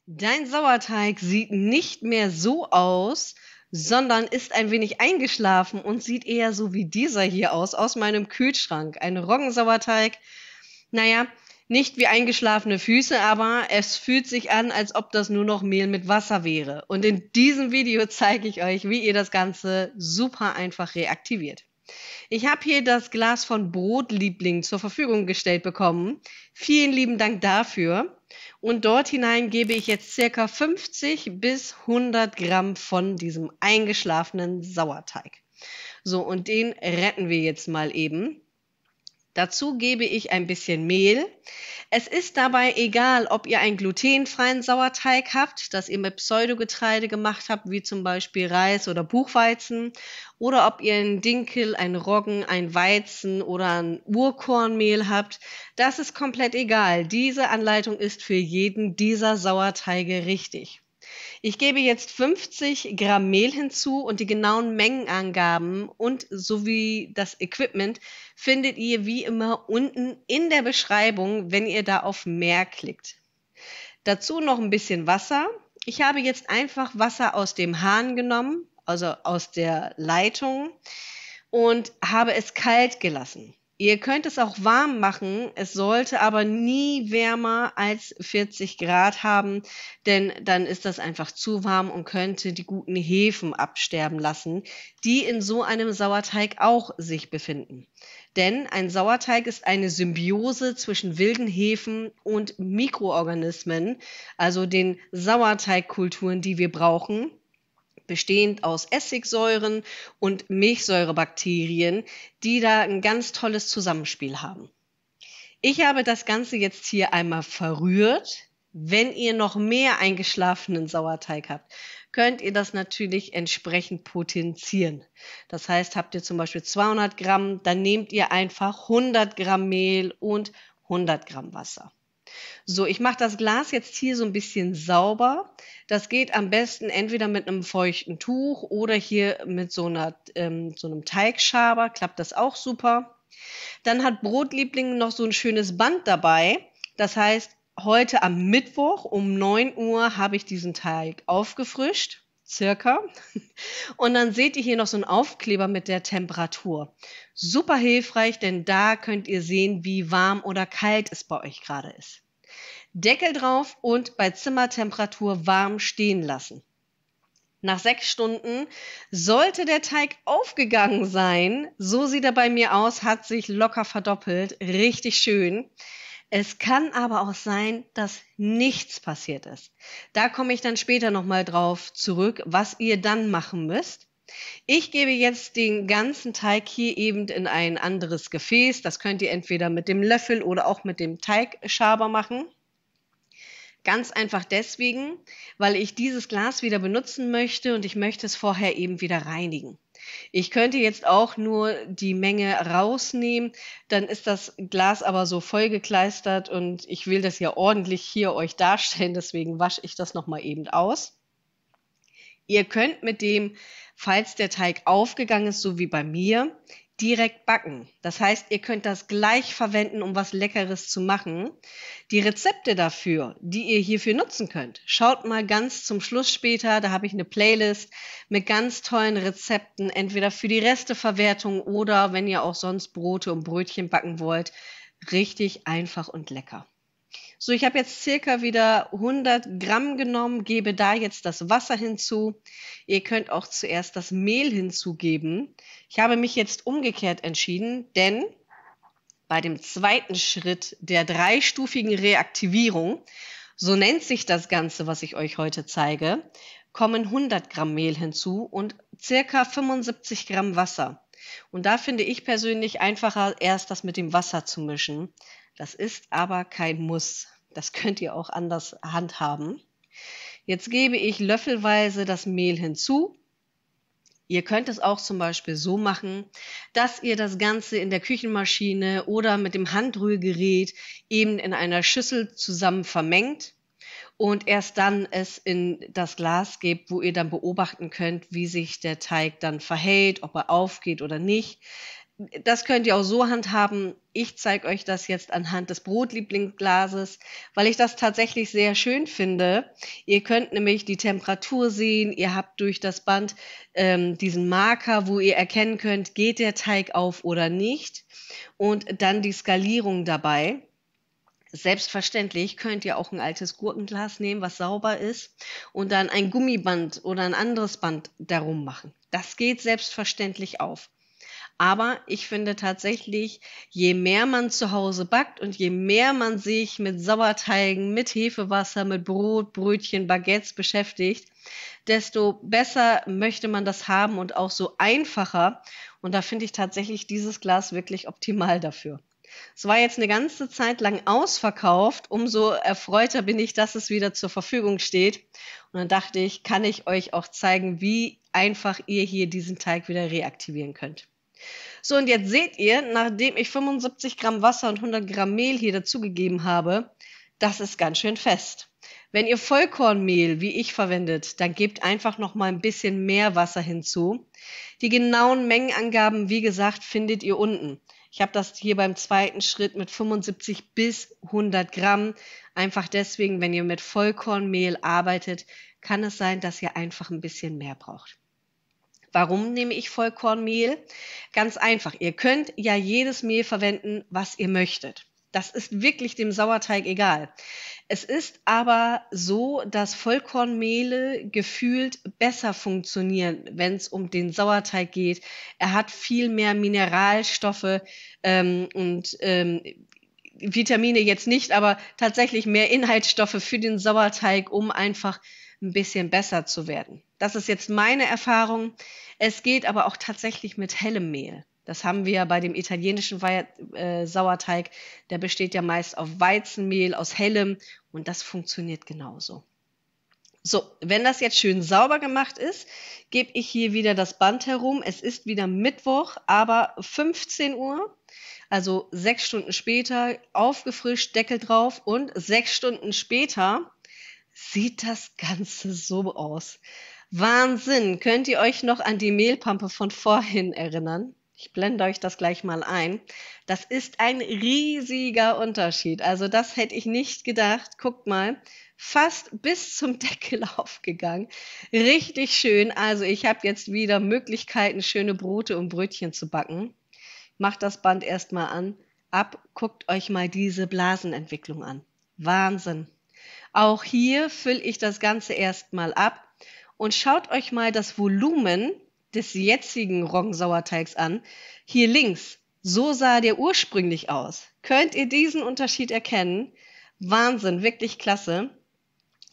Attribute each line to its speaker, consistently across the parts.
Speaker 1: Dein Sauerteig sieht nicht mehr so aus, sondern ist ein wenig eingeschlafen und sieht eher so wie dieser hier aus meinem Kühlschrank. Ein Roggensauerteig, naja, nicht wie eingeschlafene Füße, aber es fühlt sich an, als ob das nur noch Mehl mit Wasser wäre. Und in diesem Video zeige ich euch, wie ihr das Ganze super einfach reaktiviert. Ich habe hier das Glas von Brotliebling zur Verfügung gestellt bekommen. Vielen lieben Dank dafür. Und dort hinein gebe ich jetzt ca. 50 bis 100 Gramm von diesem eingeschlafenen Sauerteig. So, und den retten wir jetzt mal eben. Dazu gebe ich ein bisschen Mehl. Es ist dabei egal, ob ihr einen glutenfreien Sauerteig habt, das ihr mit Pseudogetreide gemacht habt, wie zum Beispiel Reis oder Buchweizen, oder ob ihr einen Dinkel, einen Roggen, ein Weizen oder ein Urkornmehl habt. Das ist komplett egal. Diese Anleitung ist für jeden dieser Sauerteige richtig. Ich gebe jetzt 50 Gramm Mehl hinzu und die genauen Mengenangaben und sowie das Equipment findet ihr wie immer unten in der Beschreibung, wenn ihr da auf Mehr klickt. Dazu noch ein bisschen Wasser. Ich habe jetzt einfach Wasser aus dem Hahn genommen, also aus der Leitung, und habe es kalt gelassen. Ihr könnt es auch warm machen, es sollte aber nie wärmer als 40 Grad haben, denn dann ist das einfach zu warm und könnte die guten Hefen absterben lassen, die in so einem Sauerteig auch sich befinden. Denn ein Sauerteig ist eine Symbiose zwischen wilden Hefen und Mikroorganismen, also den Sauerteigkulturen, die wir brauchen, bestehend aus Essigsäuren und Milchsäurebakterien, die da ein ganz tolles Zusammenspiel haben. Ich habe das Ganze jetzt hier einmal verrührt. Wenn ihr noch mehr eingeschlafenen Sauerteig habt, könnt ihr das natürlich entsprechend potenzieren. Das heißt, habt ihr zum Beispiel 200 Gramm, dann nehmt ihr einfach 100 Gramm Mehl und 100 Gramm Wasser. So, ich mache das Glas jetzt hier so ein bisschen sauber. Das geht am besten entweder mit einem feuchten Tuch oder hier mit so einem Teigschaber, klappt das auch super. Dann hat Brotliebling noch so ein schönes Band dabei. Das heißt, heute am Mittwoch um 9 Uhr habe ich diesen Teig aufgefrischt, circa. Und dann seht ihr hier noch so einen Aufkleber mit der Temperatur. Super hilfreich, denn da könnt ihr sehen, wie warm oder kalt es bei euch gerade ist. Deckel drauf und bei Zimmertemperatur warm stehen lassen. Nach 6 Stunden sollte der Teig aufgegangen sein. So sieht er bei mir aus, hat sich locker verdoppelt. Richtig schön. Es kann aber auch sein, dass nichts passiert ist. Da komme ich dann später nochmal drauf zurück, was ihr dann machen müsst. Ich gebe jetzt den ganzen Teig hier eben in ein anderes Gefäß. Das könnt ihr entweder mit dem Löffel oder auch mit dem Teigschaber machen. Ganz einfach deswegen, weil ich dieses Glas wieder benutzen möchte und ich möchte es vorher eben wieder reinigen. Ich könnte jetzt auch nur die Menge rausnehmen, dann ist das Glas aber so vollgekleistert und ich will das ja ordentlich hier euch darstellen, deswegen wasche ich das nochmal eben aus. Ihr könnt mit dem, falls der Teig aufgegangen ist, so wie bei mir, direkt backen. Das heißt, ihr könnt das gleich verwenden, um was Leckeres zu machen. Die Rezepte dafür, die ihr hierfür nutzen könnt, schaut mal ganz zum Schluss später. Da habe ich eine Playlist mit ganz tollen Rezepten, entweder für die Resteverwertung oder wenn ihr auch sonst Brote und Brötchen backen wollt. Richtig einfach und lecker. So, ich habe jetzt circa wieder 100 Gramm genommen, gebe da jetzt das Wasser hinzu. Ihr könnt auch zuerst das Mehl hinzugeben. Ich habe mich jetzt umgekehrt entschieden, denn bei dem zweiten Schritt der dreistufigen Reaktivierung, so nennt sich das Ganze, was ich euch heute zeige, kommen 100 Gramm Mehl hinzu und circa 75 Gramm Wasser. Und da finde ich persönlich einfacher, erst das mit dem Wasser zu mischen. Das ist aber kein Muss. Das könnt ihr auch anders handhaben. Jetzt gebe ich löffelweise das Mehl hinzu. Ihr könnt es auch zum Beispiel so machen, dass ihr das Ganze in der Küchenmaschine oder mit dem Handrührgerät eben in einer Schüssel zusammen vermengt und erst dann es in das Glas gebt, wo ihr dann beobachten könnt, wie sich der Teig dann verhält, ob er aufgeht oder nicht. Das könnt ihr auch so handhaben. Ich zeige euch das jetzt anhand des Brotlieblingsglases, weil ich das tatsächlich sehr schön finde. Ihr könnt nämlich die Temperatur sehen. Ihr habt durch das Band diesen Marker, wo ihr erkennen könnt, geht der Teig auf oder nicht. Und dann die Skalierung dabei. Selbstverständlich könnt ihr auch ein altes Gurkenglas nehmen, was sauber ist, und dann ein Gummiband oder ein anderes Band darum machen. Das geht selbstverständlich auf. Aber ich finde tatsächlich, je mehr man zu Hause backt und je mehr man sich mit Sauerteigen, mit Hefewasser, mit Brot, Brötchen, Baguettes beschäftigt, desto besser möchte man das haben und auch so einfacher. Und da finde ich tatsächlich dieses Glas wirklich optimal dafür. Es war jetzt eine ganze Zeit lang ausverkauft. Umso erfreuter bin ich, dass es wieder zur Verfügung steht. Und dann dachte ich, kann ich euch auch zeigen, wie einfach ihr hier diesen Teig wieder reaktivieren könnt. So, und jetzt seht ihr, nachdem ich 75 Gramm Wasser und 100 Gramm Mehl hier dazugegeben habe, das ist ganz schön fest. Wenn ihr Vollkornmehl wie ich verwendet, dann gebt einfach noch mal ein bisschen mehr Wasser hinzu. Die genauen Mengenangaben, wie gesagt, findet ihr unten. Ich habe das hier beim zweiten Schritt mit 75 bis 100 Gramm. Einfach deswegen, wenn ihr mit Vollkornmehl arbeitet, kann es sein, dass ihr einfach ein bisschen mehr braucht. Warum nehme ich Vollkornmehl? Ganz einfach. Ihr könnt ja jedes Mehl verwenden, was ihr möchtet. Das ist wirklich dem Sauerteig egal. Es ist aber so, dass Vollkornmehle gefühlt besser funktionieren, wenn es um den Sauerteig geht. Er hat viel mehr Mineralstoffe und Vitamine jetzt nicht, aber tatsächlich mehr Inhaltsstoffe für den Sauerteig, um einfach ein bisschen besser zu werden. Das ist jetzt meine Erfahrung. Es geht aber auch tatsächlich mit hellem Mehl. Das haben wir ja bei dem italienischen Sauerteig. Der besteht ja meist auf Weizenmehl aus hellem und das funktioniert genauso. So, wenn das jetzt schön sauber gemacht ist, gebe ich hier wieder das Band herum. Es ist wieder Mittwoch, aber 15 Uhr, also 6 Stunden später, aufgefrischt, Deckel drauf und 6 Stunden später sieht das Ganze so aus. Wahnsinn! Könnt ihr euch noch an die Mehlpampe von vorhin erinnern? Ich blende euch das gleich mal ein. Das ist ein riesiger Unterschied. Also das hätte ich nicht gedacht. Guckt mal, fast bis zum Deckel aufgegangen. Richtig schön. Also ich habe jetzt wieder Möglichkeiten, schöne Brote und Brötchen zu backen. Macht das Band erstmal an. Guckt euch mal diese Blasenentwicklung an. Wahnsinn! Auch hier fülle ich das Ganze erstmal ab und schaut euch mal das Volumen des jetzigen Roggensauerteigs an. Hier links, so sah der ursprünglich aus. Könnt ihr diesen Unterschied erkennen? Wahnsinn, wirklich klasse.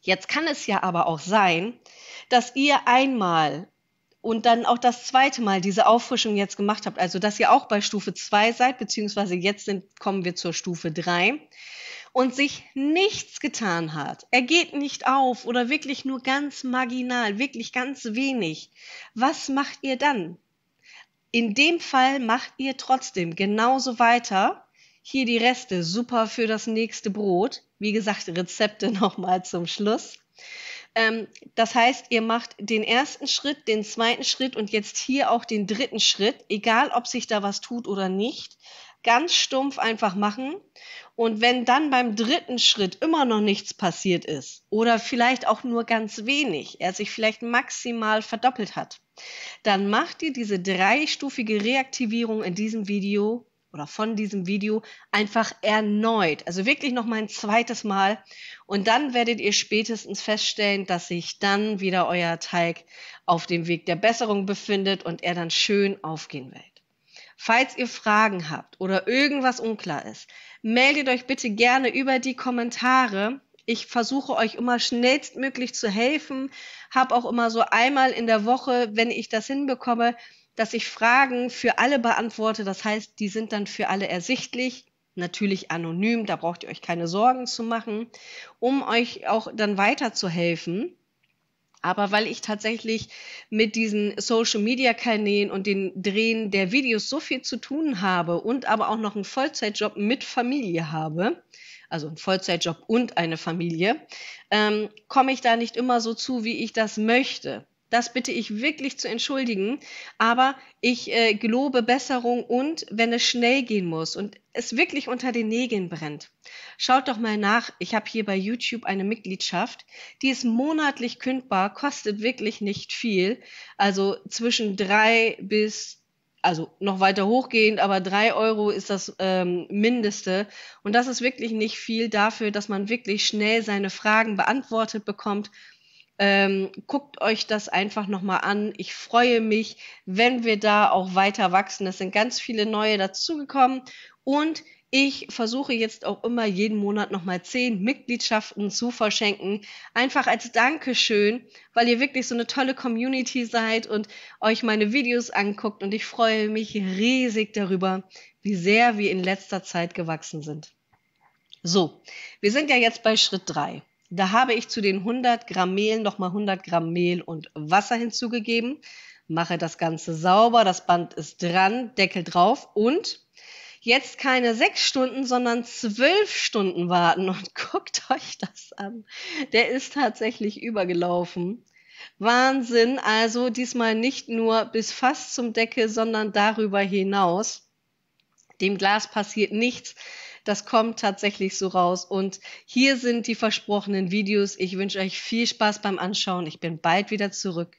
Speaker 1: Jetzt kann es ja aber auch sein, dass ihr einmal und dann auch das zweite Mal diese Auffrischung jetzt gemacht habt, also dass ihr auch bei Stufe 2 seid, beziehungsweise jetzt kommen wir zur Stufe 3 und sich nichts getan hat. Er geht nicht auf oder wirklich nur ganz marginal, wirklich ganz wenig. Was macht ihr dann? In dem Fall macht ihr trotzdem genauso weiter. Hier die Reste, super für das nächste Brot. Wie gesagt, Rezepte nochmal zum Schluss. Das heißt, ihr macht den ersten Schritt, den zweiten Schritt und jetzt hier auch den dritten Schritt, egal ob sich da was tut oder nicht. Ganz stumpf einfach machen. Und wenn dann beim dritten Schritt immer noch nichts passiert ist oder vielleicht auch nur ganz wenig, er sich vielleicht maximal verdoppelt hat, dann macht ihr diese dreistufige Reaktivierung in diesem Video oder von diesem Video einfach erneut. Also wirklich noch mal ein zweites Mal. Und dann werdet ihr spätestens feststellen, dass sich dann wieder euer Teig auf dem Weg der Besserung befindet und er dann schön aufgehen wird. Falls ihr Fragen habt oder irgendwas unklar ist, meldet euch bitte gerne über die Kommentare. Ich versuche euch immer schnellstmöglich zu helfen, habe auch immer so einmal in der Woche, wenn ich das hinbekomme, dass ich Fragen für alle beantworte. Das heißt, die sind dann für alle ersichtlich, natürlich anonym, da braucht ihr euch keine Sorgen zu machen, um euch auch dann weiterzuhelfen. Aber weil ich tatsächlich mit diesen Social-Media-Kanälen und den Drehen der Videos so viel zu tun habe und aber auch noch einen Vollzeitjob mit Familie habe, also einen Vollzeitjob und eine Familie, komme ich da nicht immer so zu, wie ich das möchte. Das bitte ich wirklich zu entschuldigen, aber ich gelobe Besserung und wenn es schnell gehen muss und es wirklich unter den Nägeln brennt, schaut doch mal nach. Ich habe hier bei YouTube eine Mitgliedschaft, die ist monatlich kündbar, kostet wirklich nicht viel, also zwischen 3 bis also noch weiter hochgehend, aber 3 € ist das Mindeste. Und das ist wirklich nicht viel dafür, dass man wirklich schnell seine Fragen beantwortet bekommt. Guckt euch das einfach nochmal an. Ich freue mich, wenn wir da auch weiter wachsen. Es sind ganz viele neue dazugekommen und ich versuche jetzt auch immer jeden Monat nochmal 10 Mitgliedschaften zu verschenken. Einfach als Dankeschön, weil ihr wirklich so eine tolle Community seid und euch meine Videos anguckt. Und ich freue mich riesig darüber, wie sehr wir in letzter Zeit gewachsen sind. So, wir sind ja jetzt bei Schritt 3. Da habe ich zu den 100 Gramm Mehl nochmal 100 Gramm Mehl und Wasser hinzugegeben. Mache das Ganze sauber, das Band ist dran, Deckel drauf und jetzt keine 6 Stunden, sondern 12 Stunden warten und guckt euch das an. Der ist tatsächlich übergelaufen. Wahnsinn, also diesmal nicht nur bis fast zum Deckel, sondern darüber hinaus. Dem Glas passiert nichts. Das kommt tatsächlich so raus. Und hier sind die versprochenen Videos. Ich wünsche euch viel Spaß beim Anschauen. Ich bin bald wieder zurück.